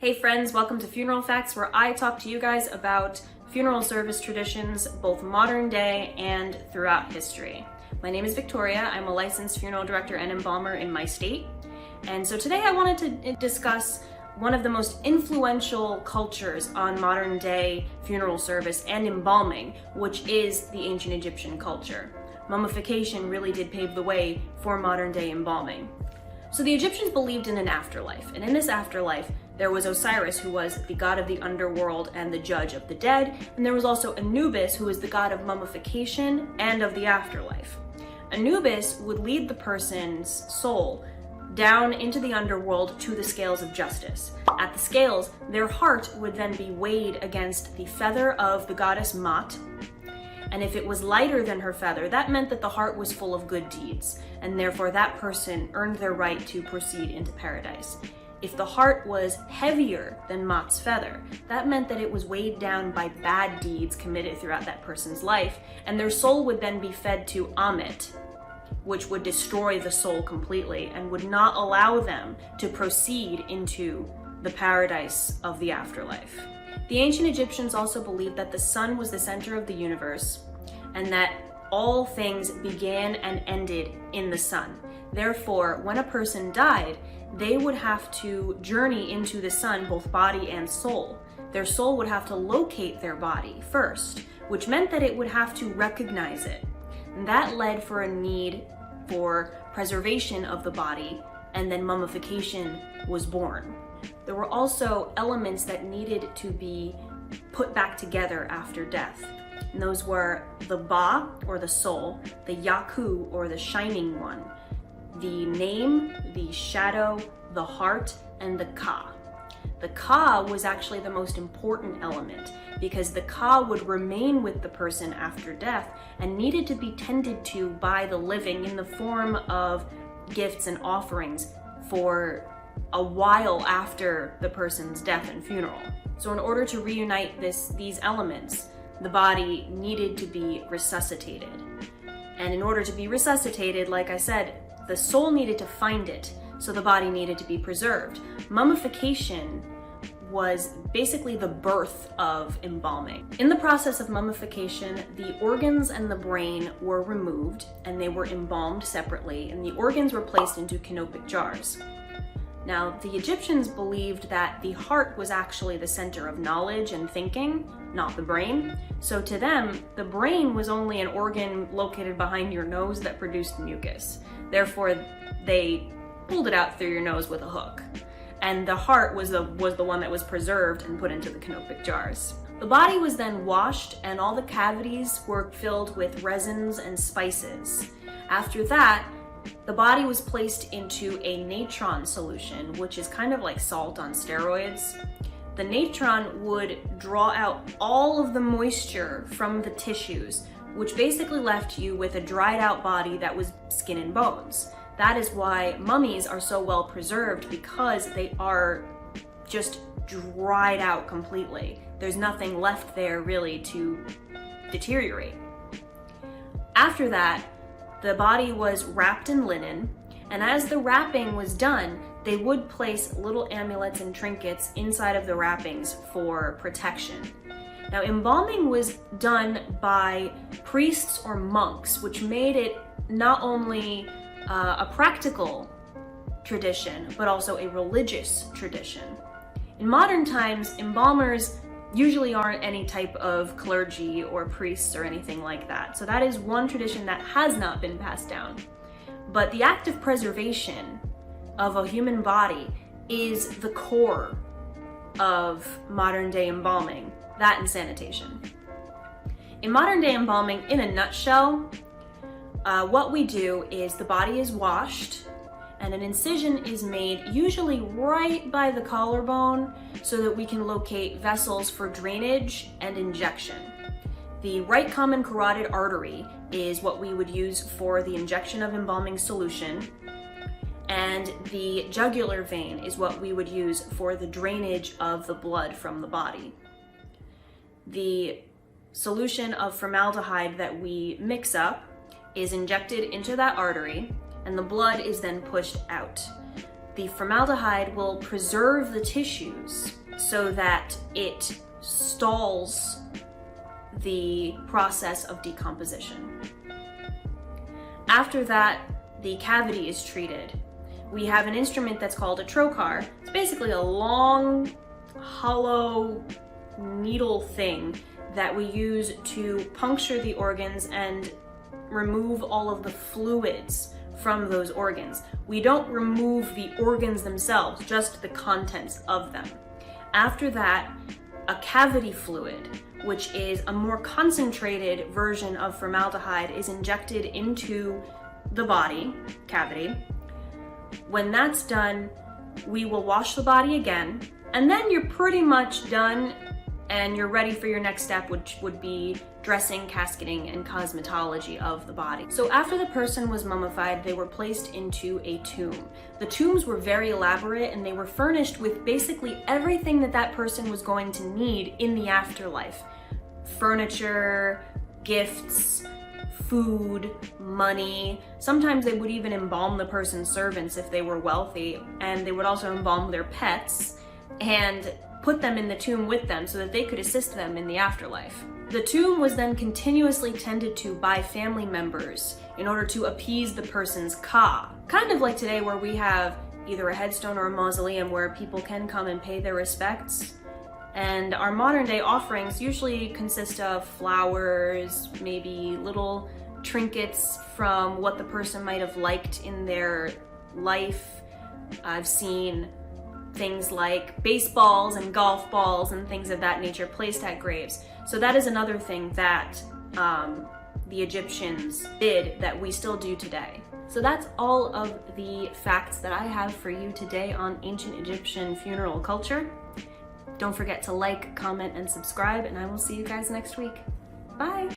Hey friends, welcome to Funeral Facts, where I talk to you guys about funeral service traditions, both modern day and throughout history. My name is Victoria. I'm a licensed funeral director and embalmer in my state. And so today I wanted to discuss one of the most influential cultures on modern day funeral service and embalming, which is the ancient Egyptian culture. Mummification really did pave the way for modern day embalming. So the Egyptians believed in an afterlife, and in this afterlife, there was Osiris, who was the god of the underworld and the judge of the dead, and there was also Anubis, who was the god of mummification and of the afterlife. Anubis would lead the person's soul down into the underworld to the scales of justice. At the scales, their heart would then be weighed against the feather of the goddess Mat, and if it was lighter than her feather, that meant that the heart was full of good deeds, and therefore that person earned their right to proceed into paradise. If the heart was heavier than Mat's feather, that meant that it was weighed down by bad deeds committed throughout that person's life, and their soul would then be fed to Ammit, which would destroy the soul completely and would not allow them to proceed into the paradise of the afterlife. The ancient Egyptians also believed that the sun was the center of the universe and that all things began and ended in the sun. Therefore, when a person died, they would have to journey into the sun, both body and soul. Their soul would have to locate their body first, which meant that it would have to recognize it. And that led for a need for preservation of the body, and then mummification was born. There were also elements that needed to be put back together after death. And those were the Ba, or the soul, the Yaku, or the shining one, the name, the shadow, the heart, and the Ka. The Ka was actually the most important element because the Ka would remain with the person after death and needed to be tended to by the living in the form of gifts and offerings for a while after the person's death and funeral. So in order to reunite these elements, the body needed to be resuscitated. And in order to be resuscitated, like I said, the soul needed to find it, so the body needed to be preserved. Mummification was basically the birth of embalming. In the process of mummification, the organs and the brain were removed and they were embalmed separately, and the organs were placed into canopic jars. Now, the Egyptians believed that the heart was actually the center of knowledge and thinking, not the brain. So to them, the brain was only an organ located behind your nose that produced mucus. Therefore, they pulled it out through your nose with a hook. And the heart was the one that was preserved and put into the canopic jars. The body was then washed and all the cavities were filled with resins and spices. After that, the body was placed into a natron solution, which is kind of like salt on steroids. The natron would draw out all of the moisture from the tissues, which basically left you with a dried out body that was skin and bones. That is why mummies are so well preserved, because they are just dried out completely. There's nothing left there really to deteriorate. After that, the body was wrapped in linen, and as the wrapping was done, they would place little amulets and trinkets inside of the wrappings for protection. Now, embalming was done by priests or monks, which made it not only a practical tradition, but also a religious tradition. In modern times, embalmers usually aren't any type of clergy or priests or anything like that. So that is one tradition that has not been passed down. But the act of preservation of a human body is the core of modern day embalming, that and sanitation. In modern day embalming, in a nutshell, what we do is the body is washed and an incision is made usually right by the collarbone so that we can locate vessels for drainage and injection. The right common carotid artery is what we would use for the injection of embalming solution, and the jugular vein is what we would use for the drainage of the blood from the body. The solution of formaldehyde that we mix up is injected into that artery, and the blood is then pushed out. the formaldehyde will preserve the tissues so that it stalls the process of decomposition. After that, the cavity is treated. We have an instrument that's called a trocar. It's basically a long, hollow needle thing that we use to puncture the organs and remove all of the fluids from those organs. We don't remove the organs themselves, just the contents of them. After that, a cavity fluid, which is a more concentrated version of formaldehyde, is injected into the body cavity. When that's done, we will wash the body again, and then you're pretty much done and you're ready for your next step, which would be dressing, casketing, and cosmetology of the body. So after the person was mummified, they were placed into a tomb. The tombs were very elaborate and they were furnished with basically everything that that person was going to need in the afterlife. Furniture, gifts, food, money. Sometimes they would even embalm the person's servants if they were wealthy, and they would also embalm their pets and put them in the tomb with them so that they could assist them in the afterlife. The tomb was then continuously tended to by family members in order to appease the person's ka. Kind of like today, where we have either a headstone or a mausoleum where people can come and pay their respects. And our modern day offerings usually consist of flowers, maybe little trinkets from what the person might have liked in their life. I've seen things like baseballs and golf balls and things of that nature placed at graves. So that is another thing that the Egyptians did that we still do today. So that's all of the facts that I have for you today on ancient Egyptian funeral culture. Don't forget to like, comment, and subscribe, and I will see you guys next week. Bye!